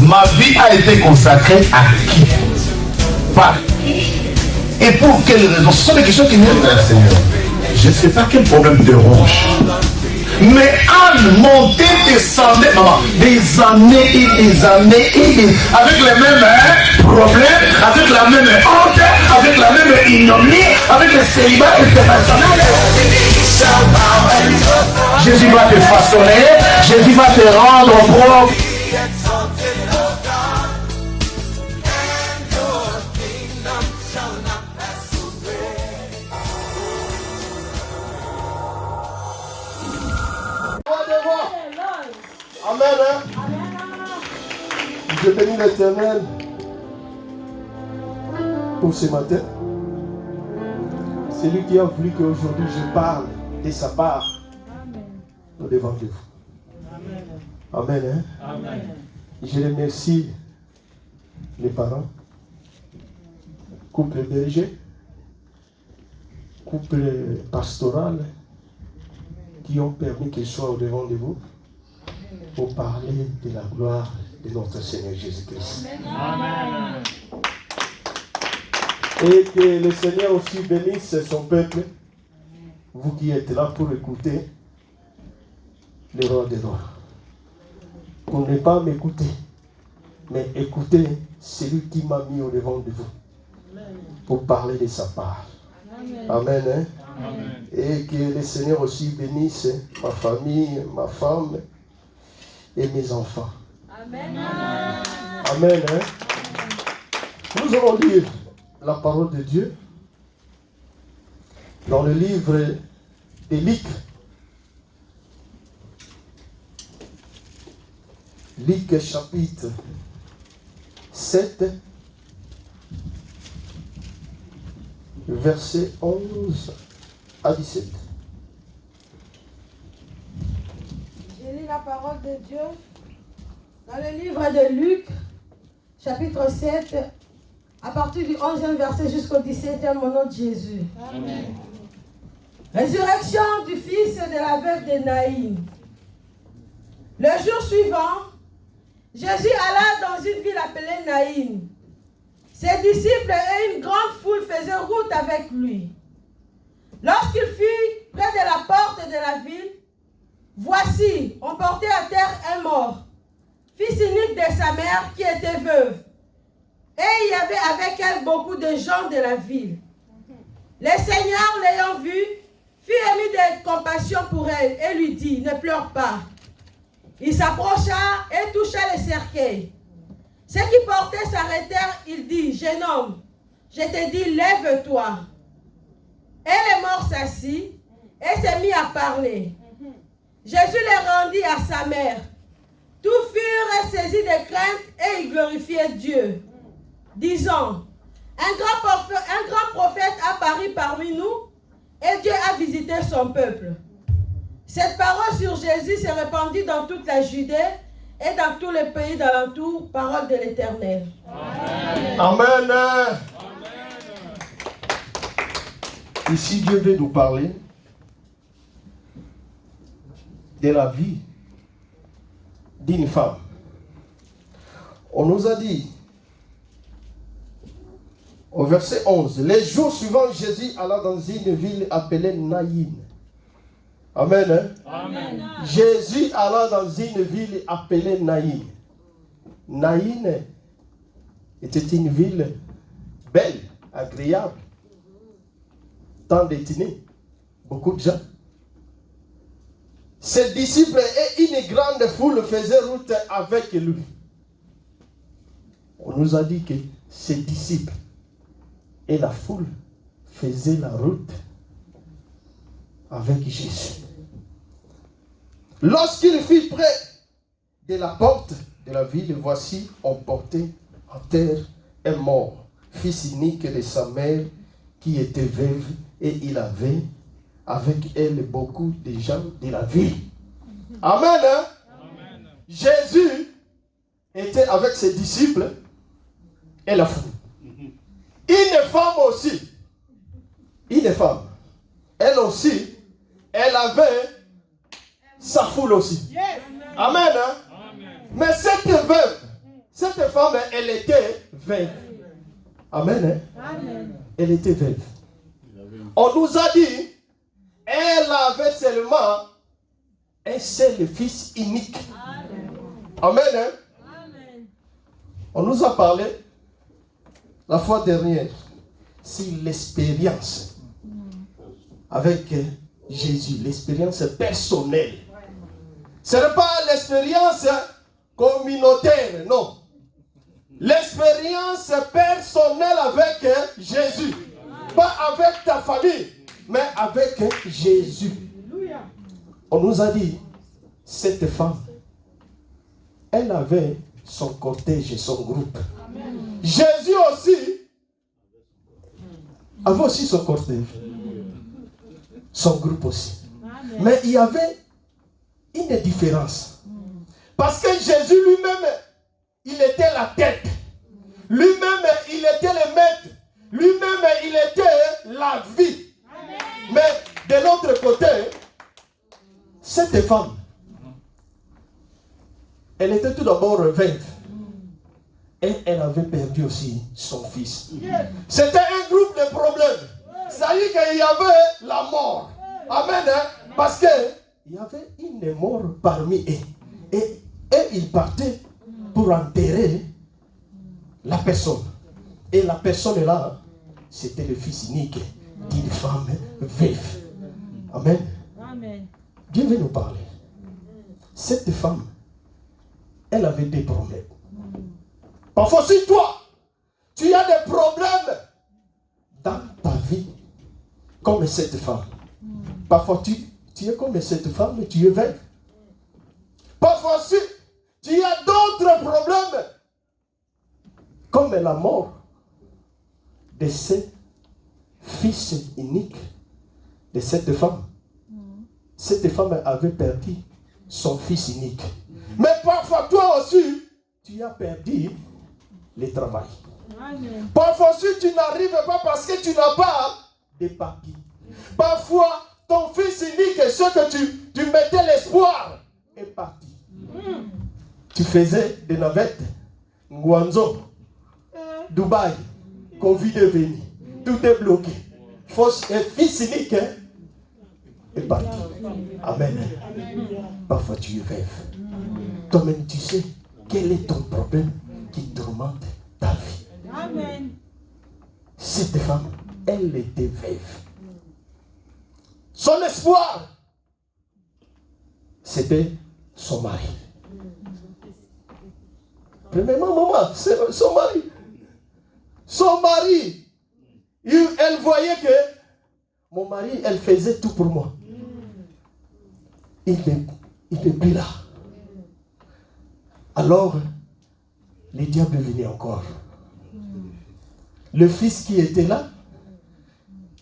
Ma vie a été consacrée à qui? Par qui? Et pour quelles raisons? Ce sont des questions qui viennent vers le Seigneur. Je ne sais pas quel problème te ronge. Mais Anne montait, descendait, maman, des années et des années et des, avec les mêmes problèmes, avec la même honte, avec la même ignominie, avec le célibat international. Jésus va te façonner, Jésus va te rendre propre. Amen. Je bénis l'Éternel pour ce matin. C'est lui qui a voulu qu'aujourd'hui je parle de sa part au-devant de vous. Amen. Amen. Je remercie les parents, couple dirigé, couple pastoral qui ont permis qu'il soit au-devant de vous pour parler de la gloire de notre Seigneur Jésus-Christ. Amen. Et que le Seigneur aussi bénisse son peuple, vous qui êtes là pour écouter le roi des rois. Pour ne pas m'écouter, mais écouter celui qui m'a mis au-devant de vous, pour parler de sa part. Amen. Amen. Et que le Seigneur aussi bénisse ma famille, ma femme, et mes enfants. Amen. Amen. Nous allons lire la parole de Dieu dans le livre de Luc. Luc chapitre 7, verset 11 à 17. Je lis la parole de Dieu dans le livre de Luc, chapitre 7, à partir du 11e verset jusqu'au 17e, au nom de Jésus. Amen. Résurrection du fils de la veuve de Naïn. Le jour suivant, Jésus alla dans une ville appelée Naïn. Ses disciples et une grande foule faisaient route avec lui. Lorsqu'il fut près de la porte de la ville, voici, on portait à terre un mort, fils unique de sa mère qui était veuve. Et il y avait avec elle beaucoup de gens de la ville. Le Seigneur, l'ayant vue, fut ému de compassion pour elle et lui dit, ne pleure pas. Il s'approcha et toucha le cercueil. Ceux qui portaient s'arrêtèrent, il dit, jeune homme, je te dis, lève-toi. Et le mort s'assit et se mit à parler. Jésus le rendit à sa mère. Tous furent saisis de crainte et ils glorifiaient Dieu, disant, un grand prophète apparut parmi nous et Dieu a visité son peuple. Cette parole sur Jésus s'est répandue dans toute la Judée et dans tous les pays d'alentour, parole de l'Éternel. Amen. Amen. Ici, Dieu veut nous parler de la vie d'une femme. On nous a dit, au verset 11, les jours suivants, Jésus alla dans une ville appelée Naïn. Amen. Hein? Amen. Jésus alla dans une ville appelée Naïn. Naïn était une ville belle, agréable, tant d'ethnies, beaucoup de gens. Ses disciples et une grande foule faisaient route avec lui. On nous a dit que ses disciples et la foule faisaient la route avec Jésus. Lorsqu'il fut près de la porte de la ville, voici, on portait en terre un mort, fils unique de sa mère, qui était veuve, et il avait avec elle beaucoup de gens de la ville. Amen. Hein? Amen. Jésus était avec ses disciples et la foule. Une femme aussi, une femme, elle aussi, elle avait sa foule aussi. Yes. Amen. Hein? Amen. Mais cette cette femme, elle était veuve. Amen. Hein? Amen. Elle était veuve. On nous a dit, elle avait seulement un seul fils unique. Amen. Hein? Amen. On nous a parlé la fois dernière sur l'expérience avec Jésus, l'expérience personnelle. Ce n'est pas l'expérience communautaire, non. L'expérience personnelle avec Jésus. Pas avec ta famille, mais avec Jésus. On nous a dit, cette femme, elle avait son cortège et son groupe. Amen. Jésus aussi avait aussi son cortège. Son groupe aussi. Amen. Mais il y avait une différence. Parce que Jésus lui-même, il était la tête. Lui-même, il était le maître. Lui-même, il était la vie. Amen. Mais de l'autre côté, cette femme, elle était tout d'abord veuve. Et elle avait perdu aussi son fils. C'était un groupe de problèmes. Ça veut dire qu'il y avait la mort. Amen. Hein? Parce qu'il y avait une mort parmi eux. Et ils partaient pour enterrer la personne. Et la personne là, c'était le fils unique d'une femme veuve. Amen. Amen. Dieu veut nous parler. Cette femme, elle avait des problèmes. Parfois, si toi, tu as des problèmes dans ta vie, comme cette femme. Parfois, tu es comme cette femme, mais tu es veuve. Parfois, si tu as d'autres problèmes, comme la mort de ce fils unique de cette femme. Cette femme avait perdu son fils unique. Mais parfois, toi aussi, tu as perdu le travail. Amen. Parfois, si tu n'arrives pas parce que tu n'as pas de papiers. Parfois, ton fils unique, ce que tu mettais l'espoir, est parti. Tu faisais des navettes, Nguanzo, Dubaï, Covid est venu. Tout est bloqué. Fils unique est parti. Amen. Parfois, tu es veuve. Toi-même, tu sais quel est ton problème qui tourmente ta vie. Amen. Cette femme, elle était veuve. Son espoir, c'était son mari. Premièrement, maman, c'est son mari. Son mari, elle voyait que mon mari, elle faisait tout pour moi. Il n'est plus là. Alors, le diable est venu encore. Le fils qui était là,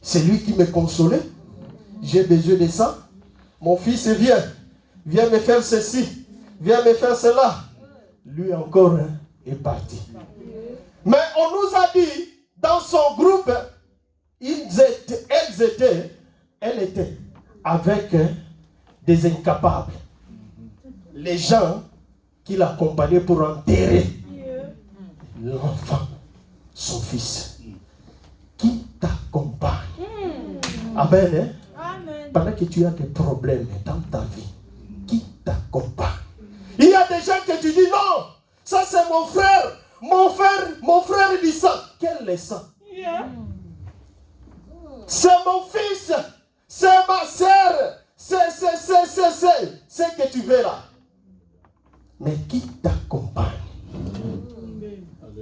c'est lui qui me consolait. J'ai besoin de ça. Mon fils viens me faire ceci, viens me faire cela. Lui encore est parti. Mais on nous a dit, dans son groupe, elle était avec des incapables. Les gens qui l'accompagnaient pour enterrer l'enfant, son fils, qui t'accompagne. Amen. Amen. Pendant que tu as des problèmes dans ta vie, qui t'accompagne. Il y a des gens que tu dis non, ça c'est mon frère. Mon frère dit ça. Quel est ça? C'est mon fils. C'est ma soeur. C'est ce que tu veux là. Mais qui t'accompagne?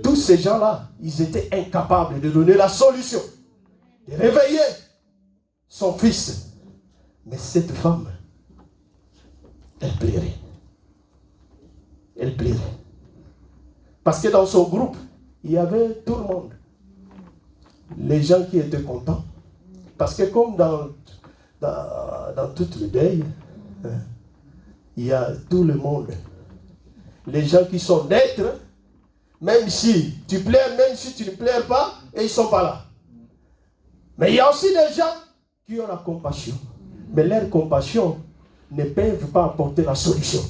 Tous ces gens-là, ils étaient incapables de donner la solution, de réveiller son fils. Mais cette femme, elle plairait. Elle plairait. Parce que dans son groupe, il y avait tout le monde. Les gens qui étaient contents. Parce que comme dans tout le deuil, il y a tout le monde. Les gens qui sont d'être, même si tu pleures, même si tu ne pleures pas, et ils ne sont pas là. Mais il y a aussi des gens qui ont la compassion. Mais leur compassion ne peuvent pas apporter la solution.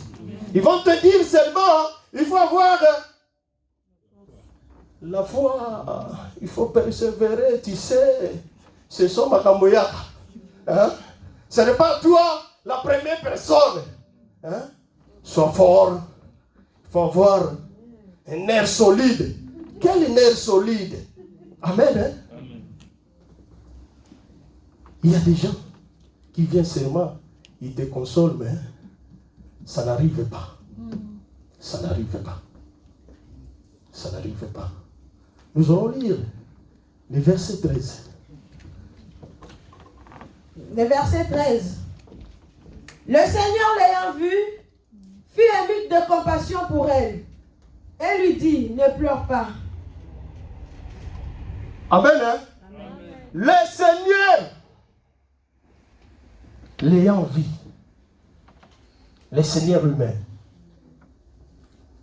Ils vont te dire seulement, il faut avoir La foi, il faut persévérer, tu sais. Ce sont Makamboya. Hein? Ce n'est pas toi la première personne. Hein? Sois fort. Il faut avoir un nerf solide. Quel nerf solide? Amen. Hein? Amen. Il y a des gens qui viennent seulement, ils te consolent, mais ça n'arrive pas. Ça n'arrive pas. Ça n'arrive pas. Nous allons lire le verset 13. Le verset 13. Le Seigneur l'ayant vue, fut ému de compassion pour elle. Et lui dit, ne pleure pas. Amen. Hein? Amen. Le Seigneur l'ayant vu, le Seigneur lui-même.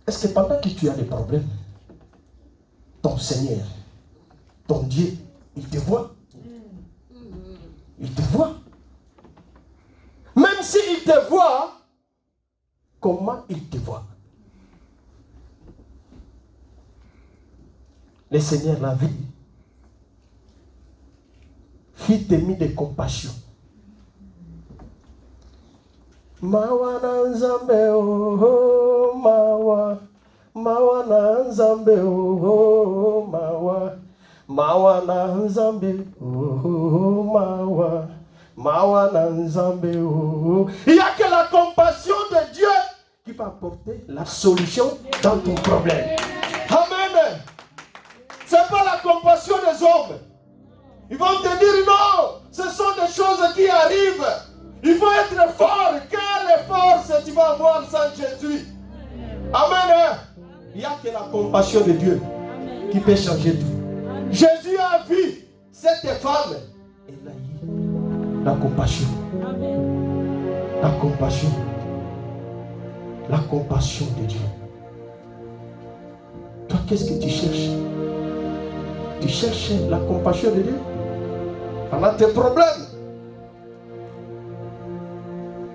Est-ce que pendant que tu as des problèmes, ton Seigneur, ton Dieu, il te voit? Il te voit. Même s'il te voit, comment il te voit? Le Seigneur l'a vu. Fit ému de compassion. Mawa na nzambe oh mawa, mawa na nzambe oh mawa, mawa na nzambe oh mawa, mawa na nzambe oh. Il n'y a que la compassion de Dieu qui va apporter la solution dans ton problème. Amen. C'est pas la compassion des hommes. Ils vont te dire non, ce sont des choses qui arrivent. Il faut être fort. Quelle force tu vas avoir sans Jésus? Amen. Il n'y a que la compassion de Dieu qui peut changer tout. Jésus a vu cette femme. Et il a eu la compassion. La compassion. La compassion de Dieu. Toi, qu'est-ce que tu cherches? Tu cherches la compassion de Dieu? Pendant tes problèmes?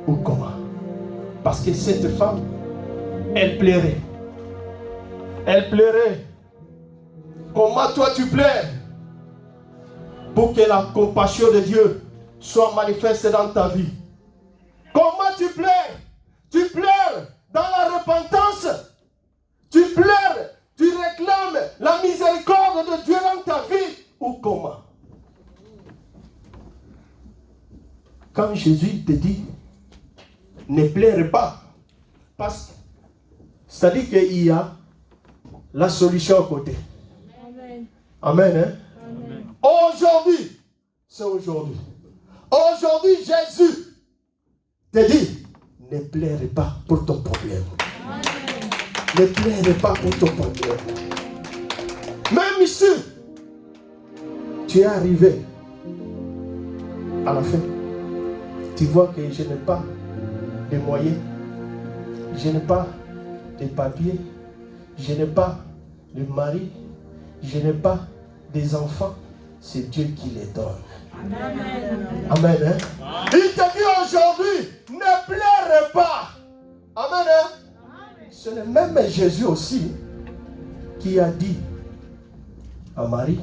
Ou comment? Parce que cette femme, elle pleurait. Elle pleurait. Comment toi tu pleures? Pour que la compassion de Dieu soit manifeste dans ta vie. Comment tu pleures? Tu pleures dans la repentance. Tu pleures, tu réclames la miséricorde de Dieu dans ta vie. Ou comment? Quand Jésus te dit, ne pleure pas. Parce que c'est-à-dire qu'il y a la solution à côté. Amen. Amen. Hein? Amen. Aujourd'hui, c'est aujourd'hui. Aujourd'hui, Jésus te dit, ne pleure pas pour ton problème. Amen. Ne pleure pas pour ton problème. Même ici, tu es arrivé à la fin. Tu vois que je n'ai pas de moyens, je n'ai pas de papiers, je n'ai pas de mari, je n'ai pas des enfants. C'est Dieu qui les donne. Amen. Amen. Hein? Il te dit aujourd'hui, ne pleure pas. Amen. Hein? C'est le même Jésus aussi qui a dit à Marie,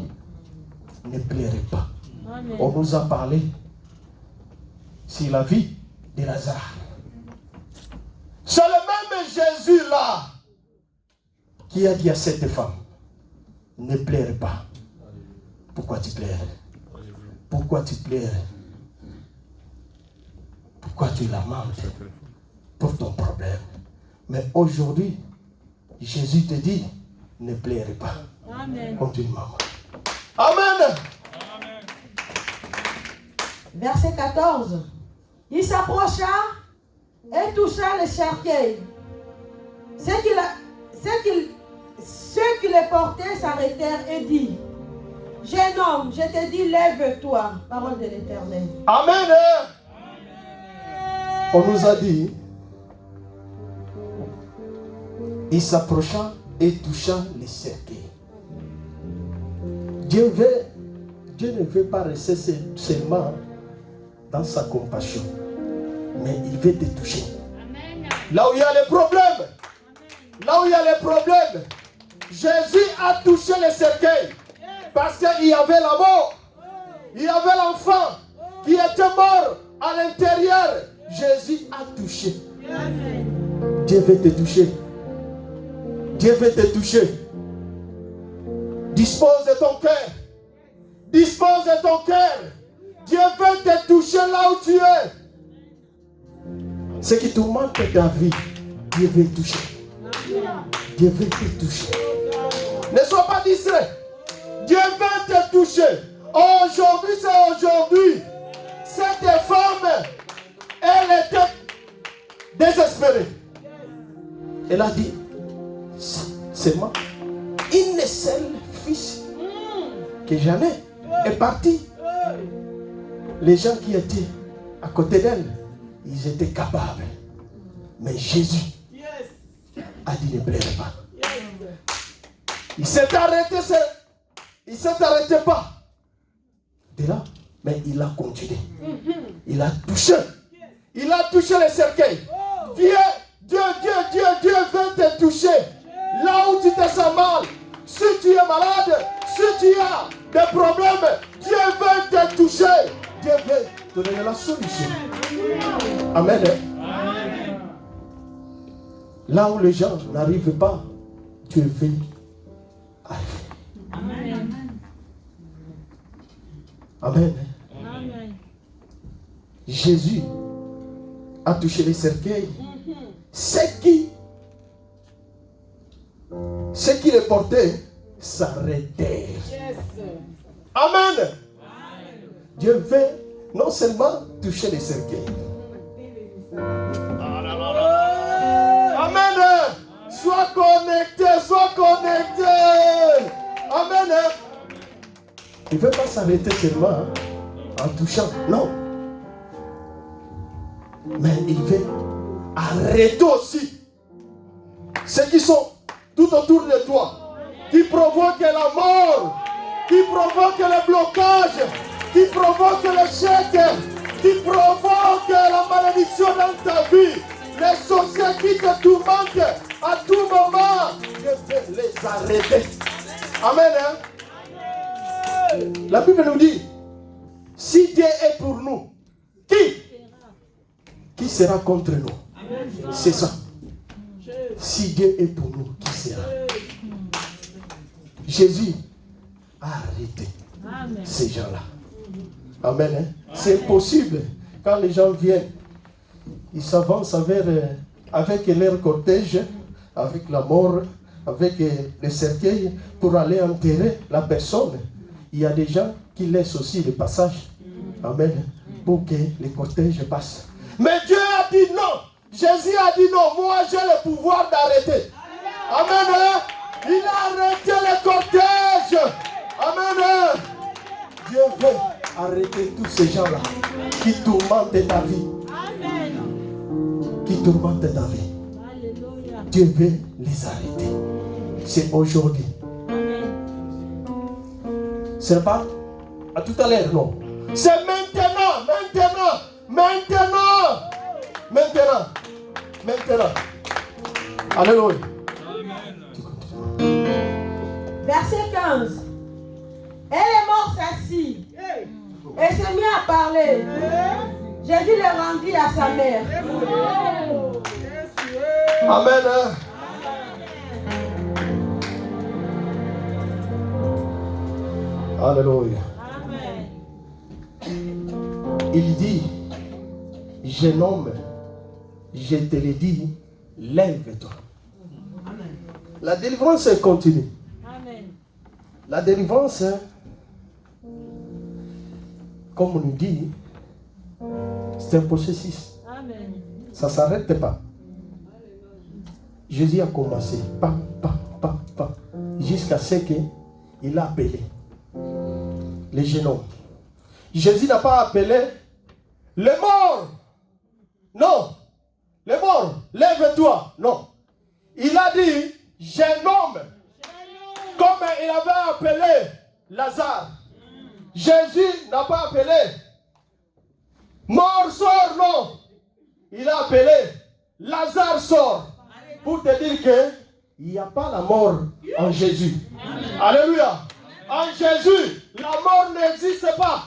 ne pleurez pas. Amen. On nous a parlé sur la vie de Lazare. C'est le même Jésus là qui a dit à cette femme, ne pleure pas. Pourquoi tu pleures? Pourquoi tu pleures? Pourquoi tu lamentes pour ton problème? Mais aujourd'hui, Jésus te dit, ne pleure pas. Amen. Continue, maman. Amen. Verset 14. Il s'approcha et toucha le cercueil. Ceux qui les portaient s'arrêtèrent et dit, jeune homme, je te dis, lève-toi. Parole de l'Éternel. Amen. On nous a dit, il s'approcha et toucha le cercueil. Dieu ne veut pas rester seulement dans sa compassion, mais il veut te toucher. Amen. Là où il y a les problèmes, là où il y a les problèmes, Jésus a touché le cercueil parce qu'il y avait la mort. Il y avait l'enfant qui était mort à l'intérieur. Jésus a touché. Dieu veut te toucher. Dieu veut te toucher. Dispose de ton cœur. Dispose de ton cœur. Dieu veut te toucher là où tu es. Ce qui tourmente ta vie, Dieu veut toucher. Dieu veut te toucher. Ne sois pas distrait. Dieu veut te toucher. Aujourd'hui, c'est aujourd'hui. Cette femme, elle était désespérée. Elle a dit, c'est moi, une seule fils que j'en ai est parti. Les gens qui étaient à côté d'elle, ils étaient capables. Mais Jésus a dit ne pleurez pas. Il s'est arrêté, il ne s'est arrêté pas. De là, mais il a continué. Il a touché. Il a touché le cercueil. Dieu veut te toucher. Là où tu te sens mal, si tu es malade, si tu as des problèmes, Dieu veut te toucher. Dieu veut te donner la solution. Amen. Amen. Là où les gens n'arrivent pas, Dieu veut arriver. Amen. Amen. Amen. Jésus a touché les cercueils. Ce qui les portait s'arrêtait. Yes. Amen. Amen. Dieu veut non seulement toucher les cercueils. Amen. Sois connecté, sois connecté. Amen. Il ne veut pas s'arrêter seulement en touchant. Non. Mais il veut arrêter aussi ceux qui sont tout autour de toi, qui provoquent la mort, qui provoquent le blocage, qui provoquent l'échec, qui provoquent la malédiction dans ta vie, les sorciers qui te tourmentent à tout moment. Je vais les arrêter. Amen. Hein? La Bible nous dit, si Dieu est pour nous, qui sera contre nous? C'est ça. Si Dieu est pour nous, qui sera? Jésus a arrêté ces gens-là. Amen. Hein? C'est possible. Quand les gens viennent, ils s'avancent avec leur cortège, avec la mort, avec le cercueil, pour aller enterrer la personne. Il y a des gens qui laissent aussi le passage. Amen. Pour que les cortèges passent. Mais Dieu a dit non. Jésus a dit non. Moi, j'ai le pouvoir d'arrêter. Amen. Il a arrêté le cortège. Amen. Dieu veut arrêter tous ces gens-là qui tourmentent ta vie. Qui tourmentent ta vie. Dieu veut les arrêter. C'est aujourd'hui. Ce n'est pas à tout à l'heure, non. C'est maintenant, maintenant, maintenant, maintenant, maintenant. Alléluia. Verset 15. Elle est morte assise et s'est mise à parler. Jésus le rendit à sa mère. Amen. Alléluia. Il dit, jeune homme, je te le dis, lève-toi. La délivrance continue. La délivrance, comme on nous dit, c'est un processus. Ça ne s'arrête pas. Jésus a commencé, jusqu'à ce qu'il a appelé les jeunes hommes. Jésus n'a pas appelé les morts. Non. Les morts, lève-toi. Non. Il a dit, jeune homme. Comme il avait appelé Lazare. Jésus n'a pas appelé mort sort, non. Il a appelé Lazare sort. Pour te dire qu'il n'y a pas la mort en Jésus. Alléluia. En Jésus, la mort n'existe pas.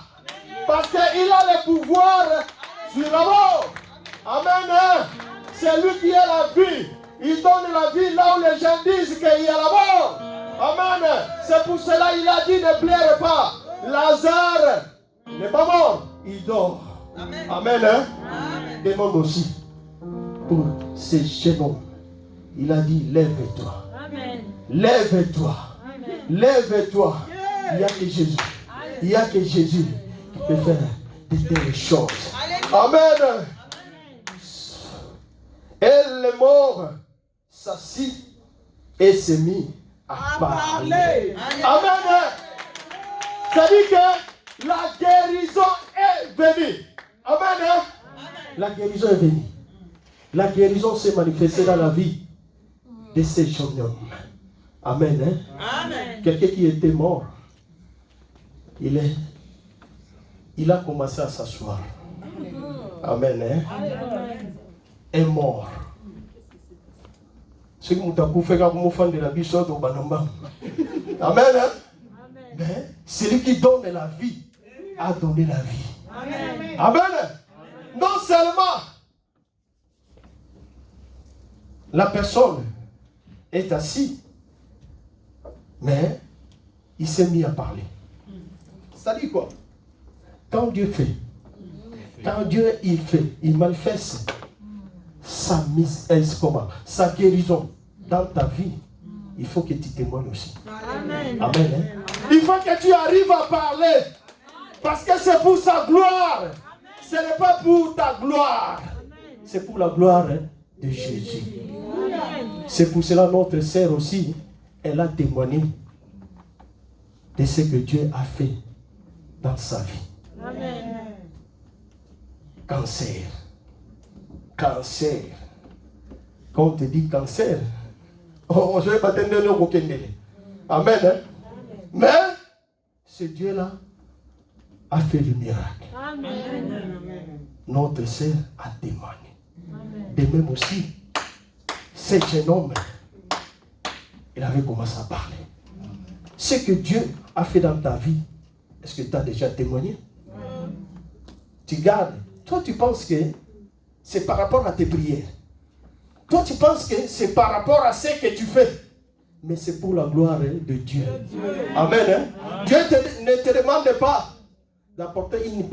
Parce qu'il a le pouvoir sur la mort. Amen. C'est lui qui a la vie. Il donne la vie là où les gens disent qu'il y a la mort. Amen. C'est pour cela qu'il a dit ne pleure pas. Lazare n'est pas mort. Il dort. Amen. Amen. Demande aussi pour ces jeunes hommes. Il a dit lève-toi. Amen. Lève-toi. Amen. Lève-toi. Il n'y a que Jésus. Il n'y a que Jésus qui peut faire de telles choses. Amen. Et le mort s'assit et s'est mis à parler. Amen. C'est-à-dire que la guérison est venue. Amen. La guérison est venue. La guérison s'est manifestée dans la vie de ces jeunes hommes. Amen. Amen. Quelqu'un qui était mort, il a commencé à s'asseoir. Amen. Est mort. Ce que vous fait quand vous faites de la vie au Banamba. Amen. Mais celui qui donne la vie a donné la vie. Amen. Amen. Non seulement la personne est assise, mais il s'est mis à parler. Ça dit quoi? Quand Dieu fait, il manifeste sa guérison dans ta vie, il faut que tu témoignes aussi. Amen. Amen. Il faut que tu arrives à parler. Parce que c'est pour sa gloire. Ce n'est pas pour ta gloire. C'est pour la gloire de Jésus. C'est pour cela notre sœur aussi, elle a témoigné de ce que Dieu a fait dans sa vie. Amen. Cancer. Quand on te dit cancer, je ne vais pas te donner aucun délai. Amen. Mais ce Dieu-là a fait le miracle. Amen. Notre sœur a témoigné. Amen. De même aussi, ce jeune homme, il avait commencé à parler. Ce que Dieu a fait dans ta vie, est-ce que tu as déjà témoigné? Tu gardes. Toi, tu penses que c'est par rapport à tes prières. Toi, tu penses que c'est par rapport à ce que tu fais. Mais c'est pour la gloire de Dieu. Amen. Dieu ne te demande pas d'apporter une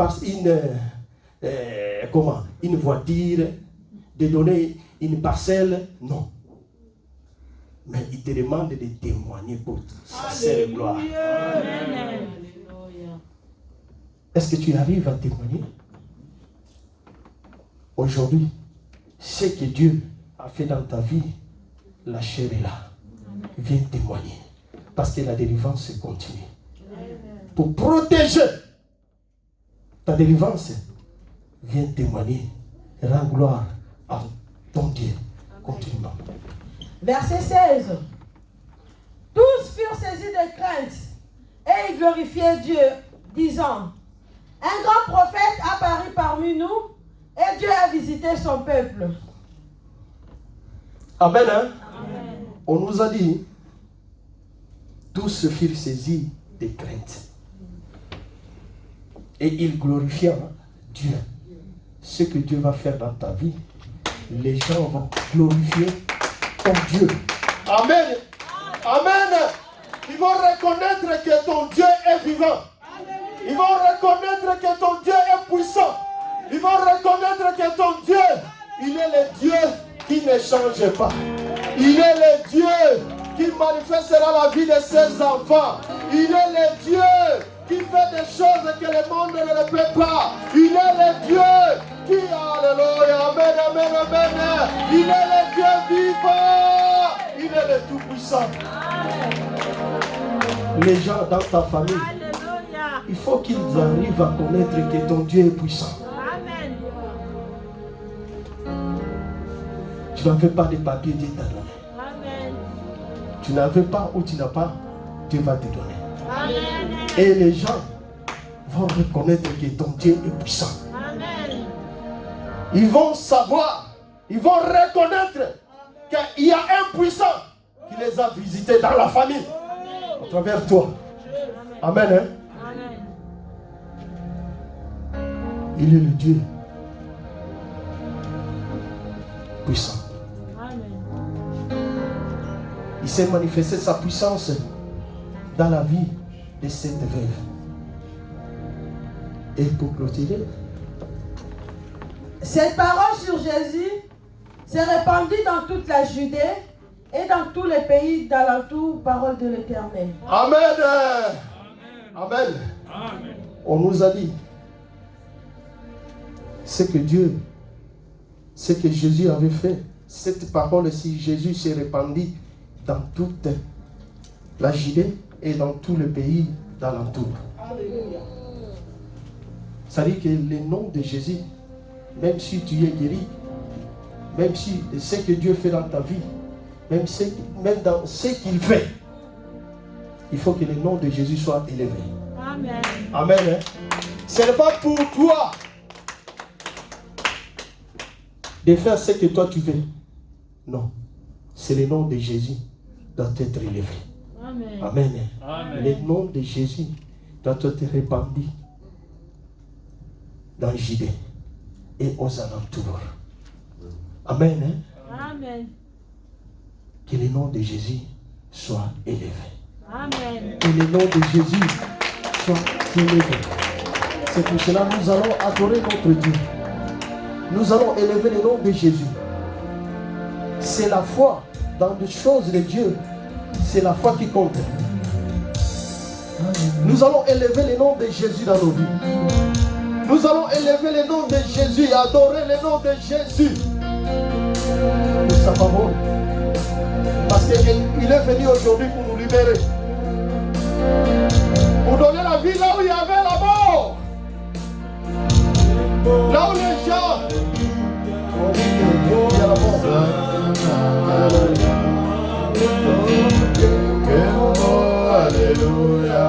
voiture, de donner une parcelle. Non. Mais il te demande de témoigner pour sa seule gloire. Amen. Est-ce que tu arrives à témoigner? Aujourd'hui, ce que Dieu a fait dans ta vie, la chair est là. Viens témoigner. Parce que la délivrance continue. Pour protéger ta délivrance, viens témoigner. Rends gloire à ton Dieu. Continuons. Verset 16. Tous furent saisis de crainte et ils glorifiaient Dieu, disant: un grand prophète apparut parmi nous et Dieu a visité son peuple. Amen. Hein? Amen. On nous a dit, tous furent saisis de crainte. Et ils glorifiaient Dieu. Ce que Dieu va faire dans ta vie, les gens vont glorifier ton Dieu. Amen. Amen. Ils vont reconnaître que ton Dieu est vivant. Ils vont reconnaître que ton Dieu est puissant. Ils vont reconnaître que ton Dieu, il est le Dieu qui ne change pas. Il est le Dieu qui manifestera la vie de ses enfants. Il est le Dieu qui fait des choses que le monde ne peut pas. Il est le Dieu qui, alléluia, amen, amen, amen. Il est le Dieu vivant. Il est le Tout-Puissant. Les gens dans ta famille, il faut qu'ils arrivent à connaître que ton Dieu est puissant. Amen. Tu n'avais pas de papier, Dieu t'a donné. Amen. Tu n'avais pas ou tu n'as pas, Dieu va te donner. Amen. Et les gens vont reconnaître que ton Dieu est puissant. Amen. Ils vont savoir, ils vont reconnaître qu'il y a un puissant qui les a visités dans la famille. à travers toi. Amen. Hein? Il est le Dieu puissant. Il s'est manifesté sa puissance dans la vie de cette veuve. Et pour clôturer, cette parole sur Jésus s'est répandue dans toute la Judée et dans tous les pays d'alentour, parole de l'Éternel. Amen. Amen. Amen. On nous a dit ce que Jésus avait fait. Cette parole, si Jésus s'est répandue dans toute la Judée et dans tous les pays d'alentour. Ça dit que le nom de Jésus, même si tu es guéri, même si ce que Dieu fait dans ta vie, même dans ce qu'il fait, il faut que le nom de Jésus soit élevé. Amen. Amen. Hein? Ce n'est pas pour toi de faire ce que toi tu veux. Non. C'est le nom de Jésus doit être élevé. Amen. Amen. Amen. Le nom de Jésus doit être répandu dans Judée et aux alentours. Amen. Hein? Amen. Que le nom de Jésus soit élevé. Amen. Que le nom de Jésus soit élevé. C'est pour cela que nous allons adorer notre Dieu. Nous allons élever le nom de Jésus. C'est la foi dans les choses de Dieu. C'est la foi qui compte. Nous allons élever le nom de Jésus dans nos vies. Nous allons élever le nom de Jésus et adorer le nom de Jésus. Pour sa parole. Parce qu'il est venu aujourd'hui pour nous libérer. Pour donner la vie là où il y avait la mort. Là où les gens. Il y a la mort. Alléluia.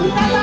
Oh!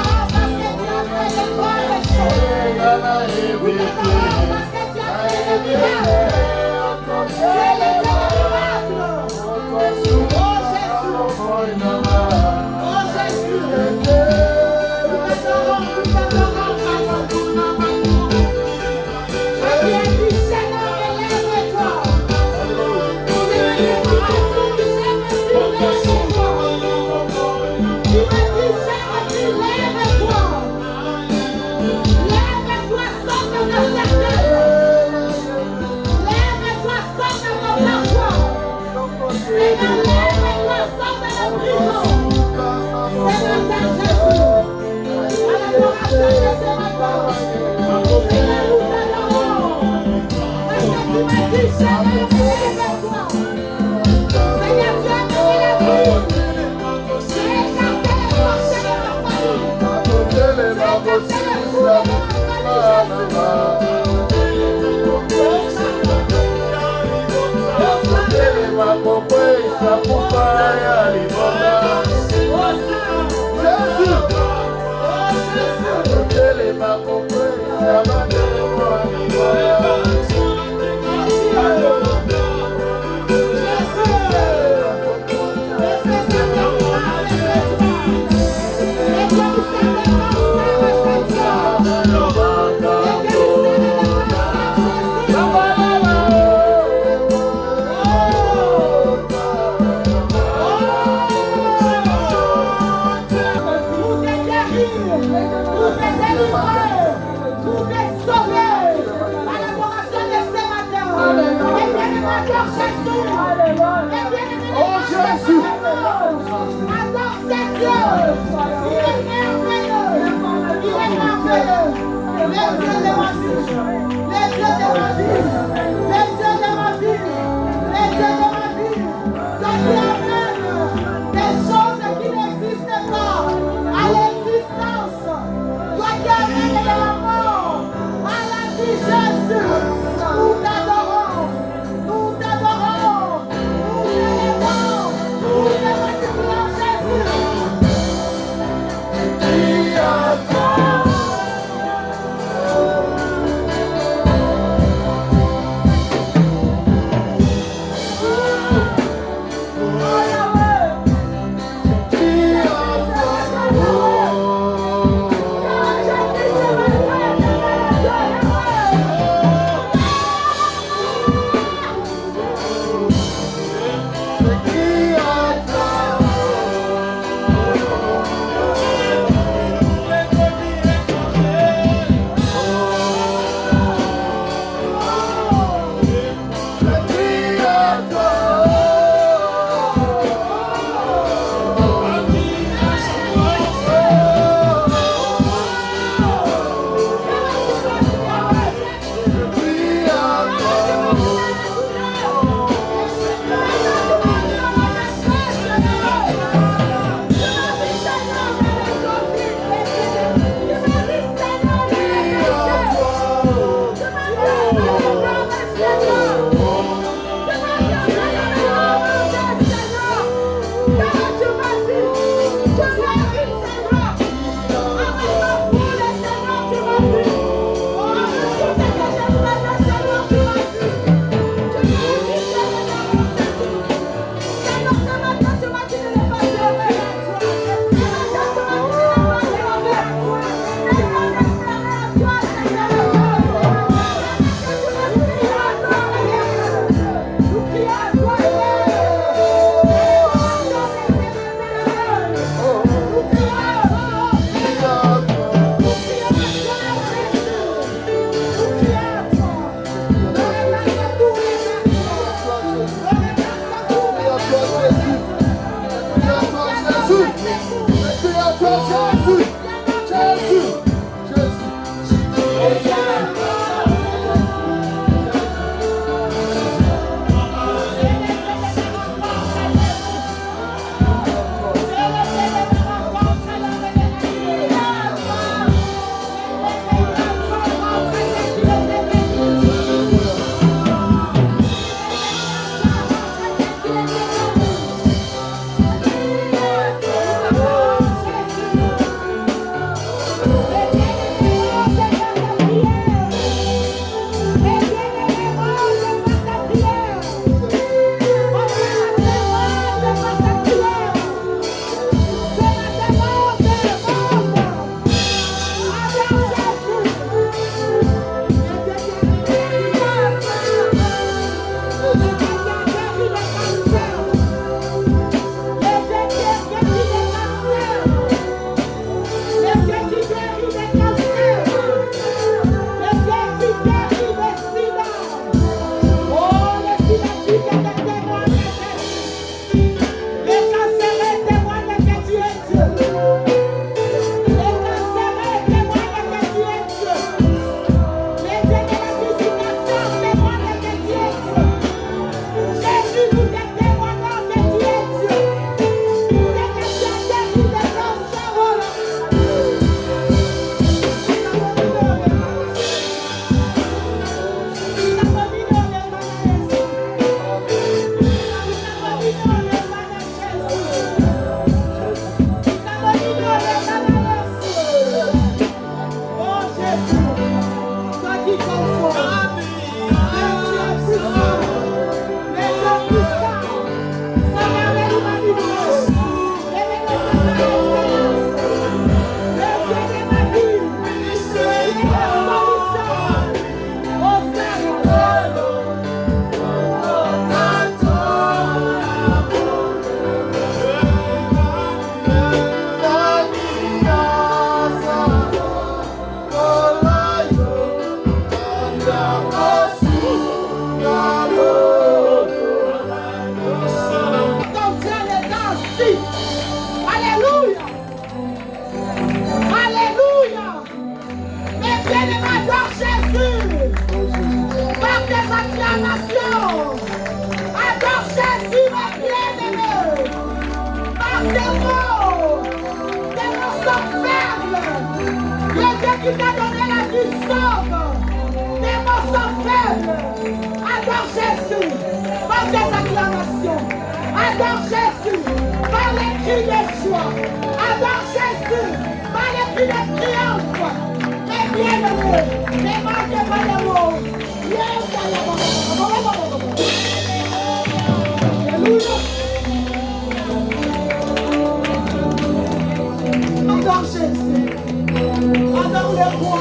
cri de joie. Adore Jésus. Par les cris de triomphe. Les bien-aimés. Les manquements d'amour. Alléluia. Adore Jésus. Adore le roi.